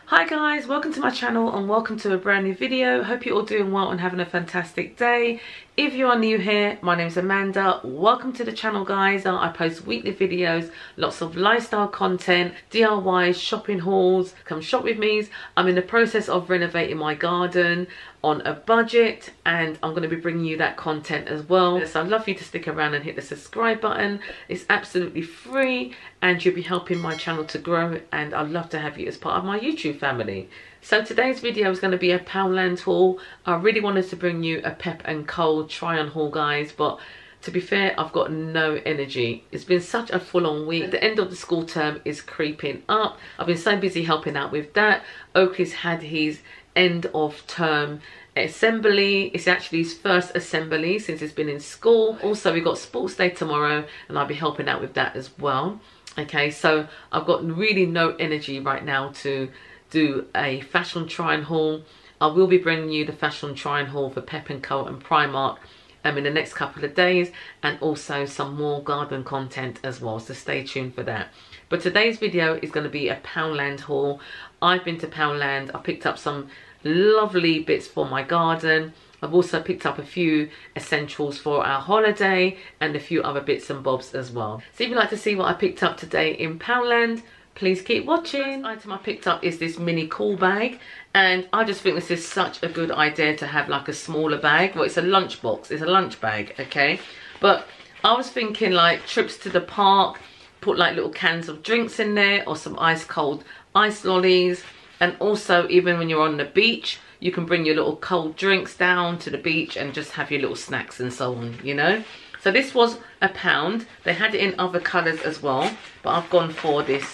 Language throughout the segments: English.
Hi guys, welcome to my channel and welcome to a brand new video. Hope you're all doing well and having a fantastic day. If you are new here, my name is Amanda. Welcome to the channel guys. I post weekly videos, lots of lifestyle content, DIYs, shopping hauls. Come shop with me. I'm in the process of renovating my garden on a budget and I'm going to be bringing you that content as well. So I'd love for you to stick around and hit the subscribe button. It's absolutely free and you'll be helping my channel to grow, and I'd love to have you as part of my YouTube family. So today's video is going to be a Poundland haul. I really wanted to bring you a Pep and Co try on haul guys, but to be fair, I've got no energy. It's been such a full-on week. The end of the school term is creeping up. I've been so busy helping out with that. Oakley's had his end of term assembly. It's actually his first assembly since he's been in school. Also, we've got sports day tomorrow and I'll be helping out with that as well. Okay, so I've got really no energy right now to do a fashion try and haul. I will be bringing you the fashion try and haul for Pep and Co and Primark in the next couple of days, and also some more garden content as well, so stay tuned for that. But today's video is going to be a Poundland haul. I've been to Poundland. I picked up some lovely bits for my garden. I've also picked up a few essentials for our holiday and a few other bits and bobs as well. So if you'd like to see what I picked up today in Poundland, please keep watching. The first item I picked up is this mini cool bag, and I just think this is such a good idea to have like a smaller bag. Well, it's a lunch box, it's a lunch bag, okay? But I was thinking like trips to the park, put like little cans of drinks in there or some ice cold ice lollies. And also even when you're on the beach, you can bring your little cold drinks down to the beach and just have your little snacks and so on, you know. So this was £1. They had it in other colours as well, but I've gone for this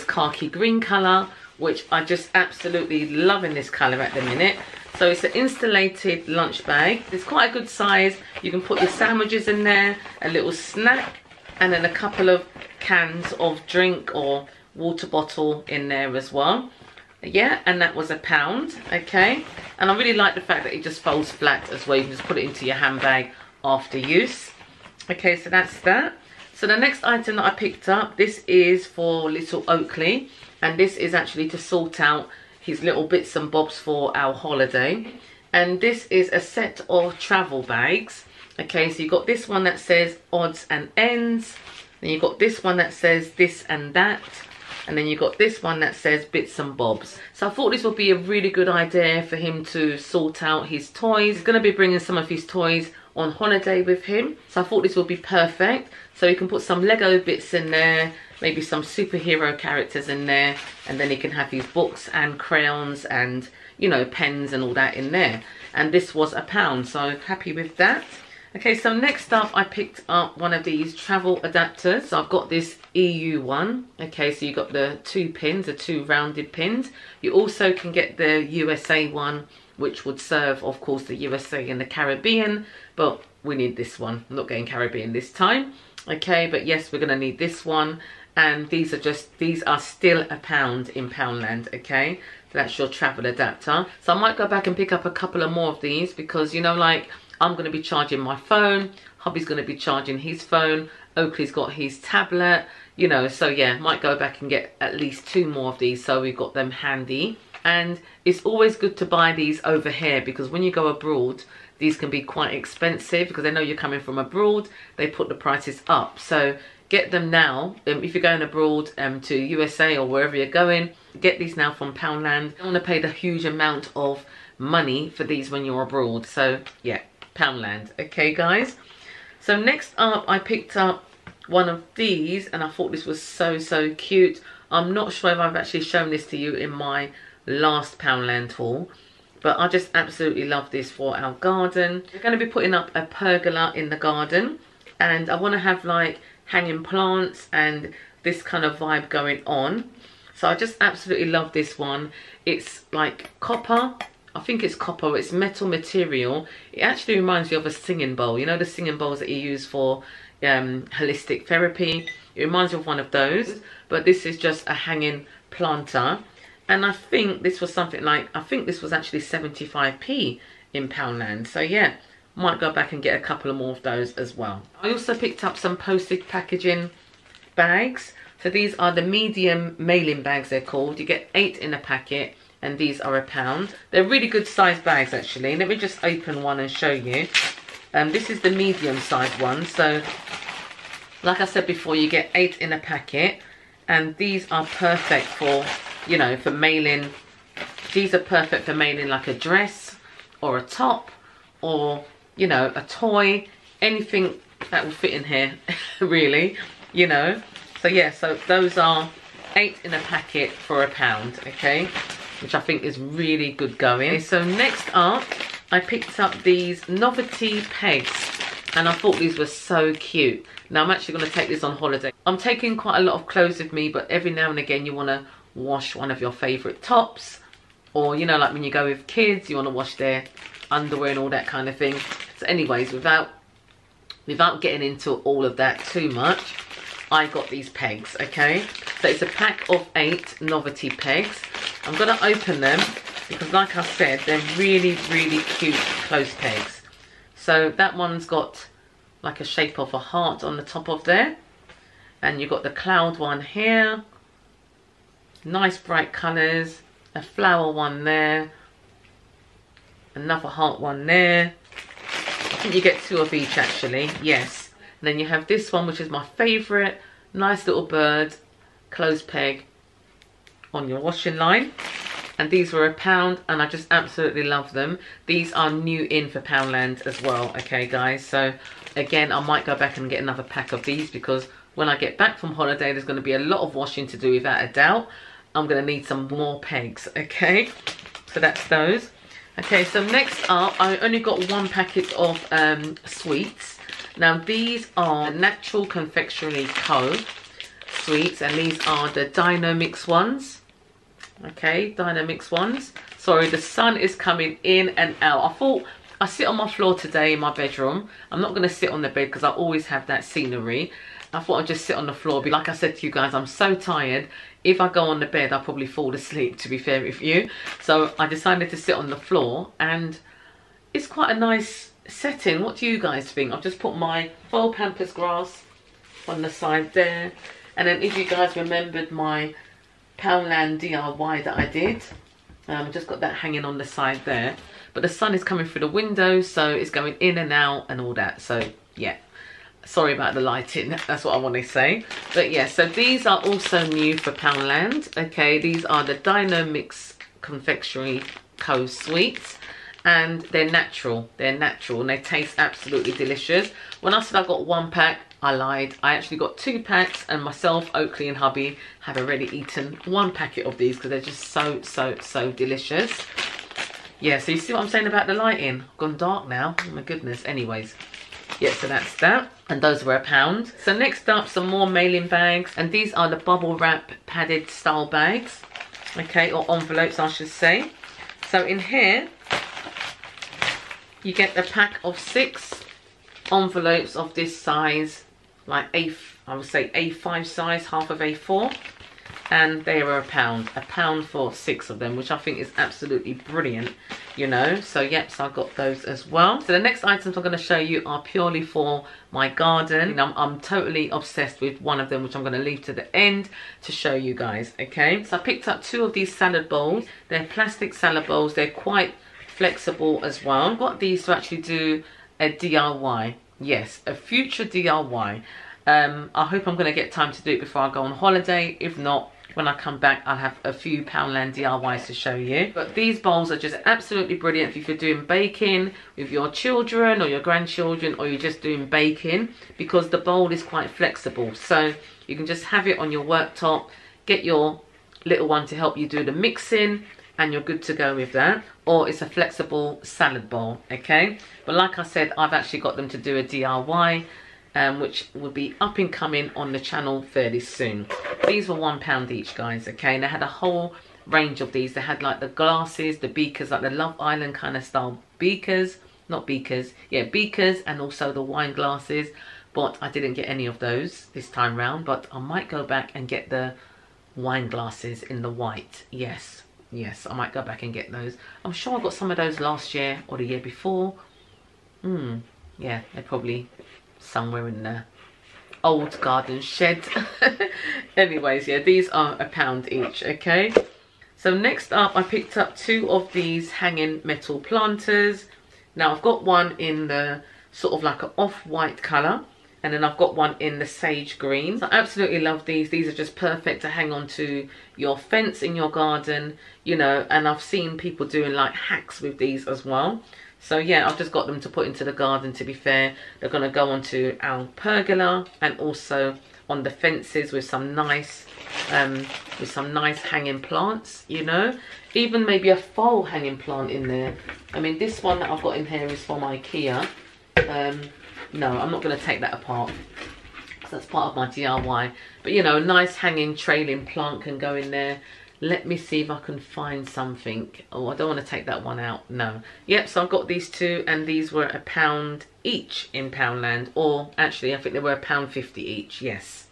khaki green colour, which I just absolutely love in this colour at the minute. So it's an insulated lunch bag. It's quite a good size. You can put your sandwiches in there, a little snack, and then a couple of cans of drink or water bottle in there as well. Yeah, and that was £1, okay? And I really like the fact that it just folds flat as well. You can just put it into your handbag after use. Okay, so that's that. So the next item that I picked up, this is for little Oakley, and this is actually to sort out his little bits and bobs for our holiday. And this is a set of travel bags. Okay, so you've got this one that says odds and ends, then you've got this one that says this and that, and then you've got this one that says bits and bobs. So I thought this would be a really good idea for him to sort out his toys. He's going to be bringing some of his toys on holiday with him. So I thought this would be perfect. So you can put some Lego bits in there, maybe some superhero characters in there, and then he can have his books and crayons and, you know, pens and all that in there. And this was £1, so happy with that. Okay, so next up I picked up one of these travel adapters. So I've got this EU one. Okay, so you've got the two pins, the two rounded pins. You also can get the USA one, which would serve, of course, the USA and the Caribbean. But we need this one. I'm not getting Caribbean this time. Okay, but yes, we're going to need this one. And these are still £1 in Poundland, okay? So that's your travel adapter. So I might go back and pick up a couple of more of these because, you know, like, I'm going to be charging my phone, hubby's going to be charging his phone, Oakley's got his tablet, you know, so yeah, might go back and get at least 2 more of these so we've got them handy. And it's always good to buy these over here because when you go abroad, these can be quite expensive because they know you're coming from abroad, they put the prices up. So get them now. If you're going abroad to USA or wherever you're going, get these now from Poundland. You don't want to pay the huge amount of money for these when you're abroad. So yeah, Poundland. Okay guys, so next up I picked up one of these and I thought this was so cute. I'm not sure if I've actually shown this to you in my last Poundland haul, but I just absolutely love this for our garden. We're going to be putting up a pergola in the garden and I want to have like hanging plants and this kind of vibe going on. So I just absolutely love this one. It's like copper. I think it's copper, it's metal material. It actually reminds me of a singing bowl. You know the singing bowls that you use for holistic therapy? It reminds me of one of those. But this is just a hanging planter. And I think this was something like, I think this was actually 75p in Poundland. So yeah, might go back and get a couple of more of those as well. I also picked up some Postage packaging bags So these are the medium mailing bags, they're called. You get 8 in a packet, and these are £1. They're really good sized bags actually. Let me just open one and show you. This is the medium sized one. So like I said before, you get 8 in a packet, and these are perfect for, you know, for mailing. These are perfect for mailing like a dress or a top, or, you know, a toy, anything that will fit in here really, you know. So yeah, so those are 8 in a packet for £1, okay, which I think is really good going. Okay, so next up, I picked up these Novelty Pegs, and I thought these were so cute. Now I'm actually going to take this on holiday. I'm taking quite a lot of clothes with me, but every now and again you want to wash one of your favourite tops, or, you know, like when you go with kids, you want to wash their underwear and all that kind of thing. So anyways, without getting into all of that too much, I got these pegs, okay? So it's a pack of 8 Novelty Pegs. I'm going to open them because, like I said, they're really, really cute clothes pegs. So that one's got like a shape of a heart on the top of there. And you've got the cloud one here. Nice bright colours. A flower one there. Another heart one there. I think you get 2 of each actually, yes. And then you have this one, which is my favourite. Nice little bird clothes peg on your washing line. And these were £1, and I just absolutely love them. These are new in for Poundland as well, okay guys. So again, I might go back and get another pack of these, because when I get back from holiday, there's going to be a lot of washing to do without a doubt. I'm going to need some more pegs, okay? So that's those. Okay, so next up, I only got 1 packet of sweets. Now these are Natural Confectionary Co. sweets, and these are the Dynamix ones. Okay, Dynamix ones. Sorry, the sun is coming in and out. I thought I sit on my floor today in my bedroom. I'm not going to sit on the bed because I always have that scenery. I thought I'd just sit on the floor. But like I said to you guys, I'm so tired. If I go on the bed, I'll probably fall asleep, to be fair with you. So I decided to sit on the floor, and it's quite a nice setting. What do you guys think? I've just put my faux Pampers grass on the side there. And then if you guys remembered my Poundland DIY that I did, just got that hanging on the side there. But the sun is coming through the window, so it's going in and out and all that. So yeah, sorry about the lighting, that's what I want to say. But yeah, so these are also new for Poundland. Okay, these are the Dynamix Confectionary Co. sweets, and they're natural. They're natural and they taste absolutely delicious. When I said I got 1 pack, I lied. I actually got 2 packs, and myself, Oakley and hubby have already eaten 1 packet of these because they're just so delicious. Yeah, so you see what I'm saying about the lighting? Gone dark now. Oh my goodness. Anyways, yeah, so that's that. And those were £1. So next up, some more mailing bags. And these are the bubble wrap padded style bags. Okay, or envelopes I should say. So in here, you get a pack of 6 envelopes of this size. Like I would say A5 size, half of A4. And they were £1 for 6 of them, which I think is absolutely brilliant, you know. So yep, so I got those as well. So the next items I'm going to show you are purely for my garden. And I'm totally obsessed with one of them, which I'm going to leave to the end to show you guys, okay. So I picked up 2 of these salad bowls. They're plastic salad bowls. They're quite flexible as well. I've got these to actually do a DIY. Yes, a future DIY. I hope I'm going to get time to do it before I go on holiday. If not, when I come back, I'll have a few Poundland DIYs to show you. But these bowls are just absolutely brilliant if you're doing baking with your children or your grandchildren, or you're just doing baking, because the bowl is quite flexible. So you can just have it on your worktop, get your little one to help you do the mixing, and you're good to go with that. Or it's a flexible salad bowl, okay. But like I said, I've actually got them to do a DIY, which will be up and coming on the channel fairly soon. These were £1 each, guys, okay. And they had a whole range of these. They had like the glasses, the beakers, like the Love Island kind of style beakers. Not beakers, yeah, beakers, and also the wine glasses. But I didn't get any of those this time round. But I might go back and get the wine glasses in the white. Yes, I might go back and get those. I'm sure I got some of those last year or the year before. Yeah, they're probably somewhere in there. old garden shed. Anyways, yeah, these are £1 each, okay? So next up, I picked up 2 of these hanging metal planters. Now I've got one in the sort of like an off-white colour, and then I've got one in the sage green. I absolutely love these. These are just perfect to hang on to your fence in your garden, you know, and I've seen people doing like hacks with these as well. So yeah, I've just got them to put into the garden. To be fair, they're going to go onto our pergola and also on the fences with some nice hanging plants, you know. Even maybe a faux hanging plant in there. I mean, this one that I've got in here is from IKEA. No, I'm not going to take that apart because that's part of my DIY. But you know, a nice hanging trailing plant can go in there. Let me see if I can find something. Oh, I don't want to take that one out. No. Yep, so I've got these 2, and these were £1 each in Poundland. Or actually, I think they were £1.50 each. Yes.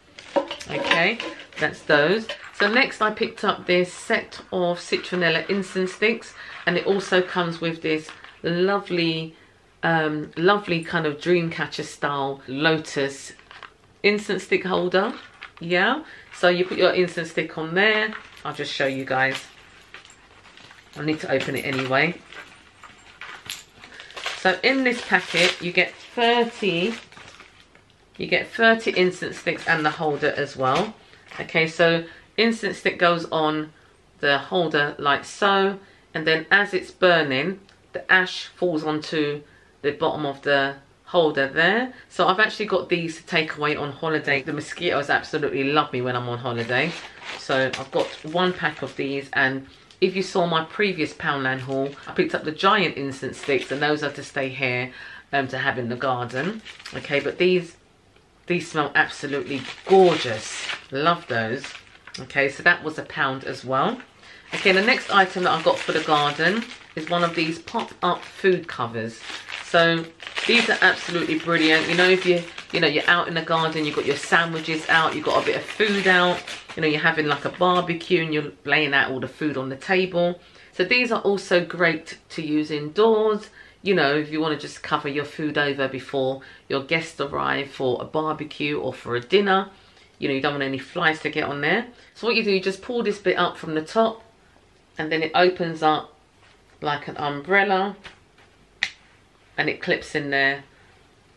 Okay, that's those. So next I picked up this set of Citronella incense sticks, and it also comes with this lovely kind of dream catcher style lotus incense stick holder. Yeah, so you put your incense stick on there. I'll just show you guys. I need to open it anyway. So in this packet you get 30 incense sticks and the holder as well. Okay, so incense stick goes on the holder like so, and then as it's burning, the ash falls onto the bottom of the holder there. So I've actually got these to take away on holiday. The mosquitoes absolutely love me when I'm on holiday. So I've got 1 pack of these, and if you saw my previous Poundland haul, I picked up the giant incense sticks, and those are to stay here to have in the garden. Okay, but these smell absolutely gorgeous. Love those. Okay, so that was £1 as well. Okay, the next item that I've got for the garden is one of these pop-up food covers. So these are absolutely brilliant. You know, if you're out in the garden, you've got your sandwiches out, you've got a bit of food out, you know, you're having like a barbecue and you're laying out all the food on the table. So these are also great to use indoors, you know, if you want to just cover your food over before your guests arrive for a barbecue or for a dinner. You know, you don't want any flies to get on there. So what you do, you just pull this bit up from the top, and then it opens up like an umbrella, and it clips in there,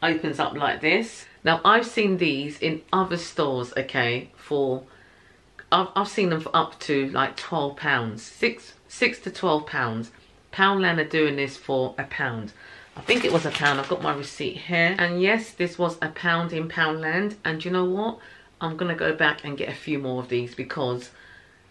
opens up like this. Now I've seen these in other stores, okay, for I've seen them for up to like £12, six to £12. Poundland are doing this for £1. I think it was £1. I've got my receipt here, and yes, this was £1 in Poundland. And you know what, I'm gonna go back and get a few more of these because,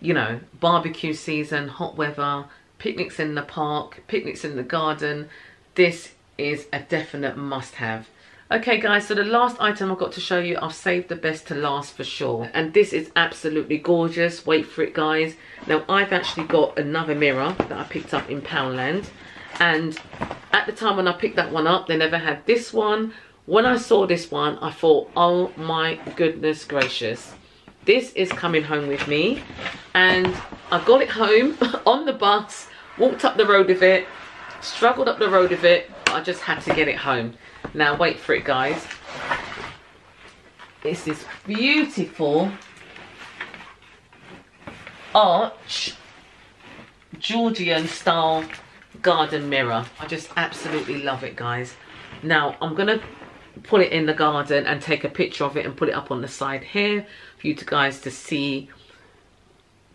you know, barbecue season, hot weather, picnics in the park, picnics in the garden, this is a definite must-have. Okay guys, so the last item I've got to show you, I've saved the best to last for sure, and this is absolutely gorgeous. Wait for it guys. Now I've actually got another mirror that I picked up in Poundland, and at the time when I picked that one up, they never had this one. When I saw this one, I thought, oh my goodness gracious, this is coming home with me. And I got it home on the bus, walked up the road with it, struggled up the road with it, but I just had to get it home. Now wait for it guys. It's this beautiful arch Georgian style garden mirror. I just absolutely love it guys. Now I'm gonna put it in the garden and take a picture of it and put it up on the side here for you guys to see,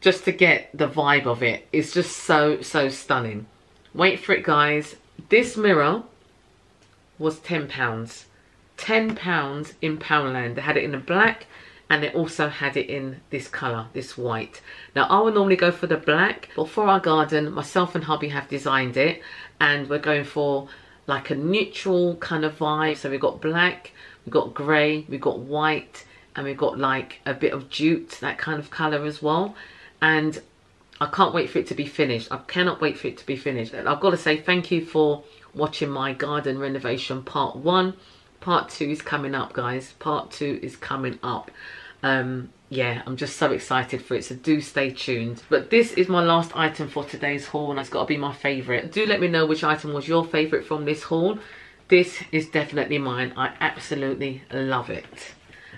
just to get the vibe of it. It's just so stunning. Wait for it guys. This mirror was £10. £10 in Poundland. They had it in the black, and they also had it in this colour, this white. Now I would normally go for the black, but for our garden, myself and hubby have designed it, and we're going for like a neutral kind of vibe. So we've got black, we've got grey, we've got white, and we've got like a bit of jute, that kind of colour as well. And I can't wait for it to be finished. I cannot wait for it to be finished. And I've got to say thank you for watching my garden renovation part 1. Part 2 is coming up guys. Part 2 is coming up. Yeah, I'm just so excited for it, so do stay tuned. But this is my last item for today's haul, and it's got to be my favourite. Do let me know which item was your favourite from this haul. This is definitely mine. I absolutely love it.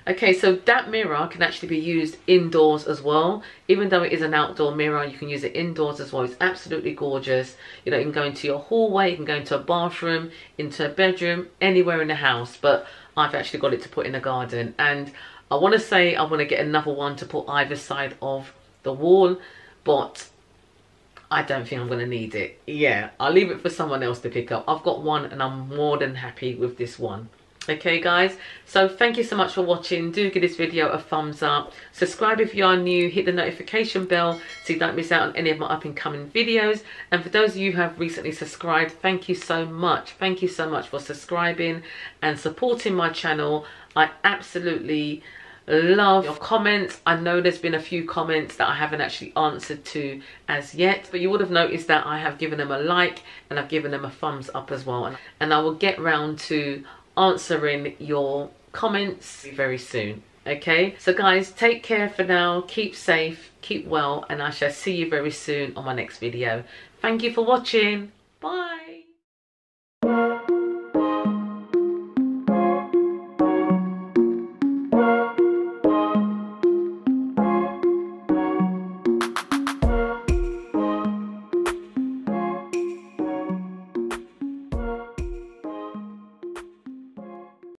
Okay, so that mirror can actually be used indoors as well. Even though it is an outdoor mirror, you can use it indoors as well. It's absolutely gorgeous. You know, you can go into your hallway, you can go into a bathroom, into a bedroom, anywhere in the house. But I've actually got it to put in the garden. And I want to say I want to get another one to put either side of the wall. But I don't think I'm going to need it. Yeah, I'll leave it for someone else to pick up. I've got one and I'm more than happy with this one. Okay guys, so thank you so much for watching. Do give this video a thumbs up. Subscribe if you are new. Hit the notification bell so you don't miss out on any of my up and coming videos. And for those of you who have recently subscribed, thank you so much. Thank you so much for subscribing and supporting my channel. I absolutely love your comments. I know there's been a few comments that I haven't actually answered to as yet, but you would have noticed that I have given them a like and I've given them a thumbs up as well. And I will get round to answering your comments very soon. Okay, so guys, take care for now. Keep safe, keep well, and I shall see you very soon on my next video. Thank you for watching. Bye.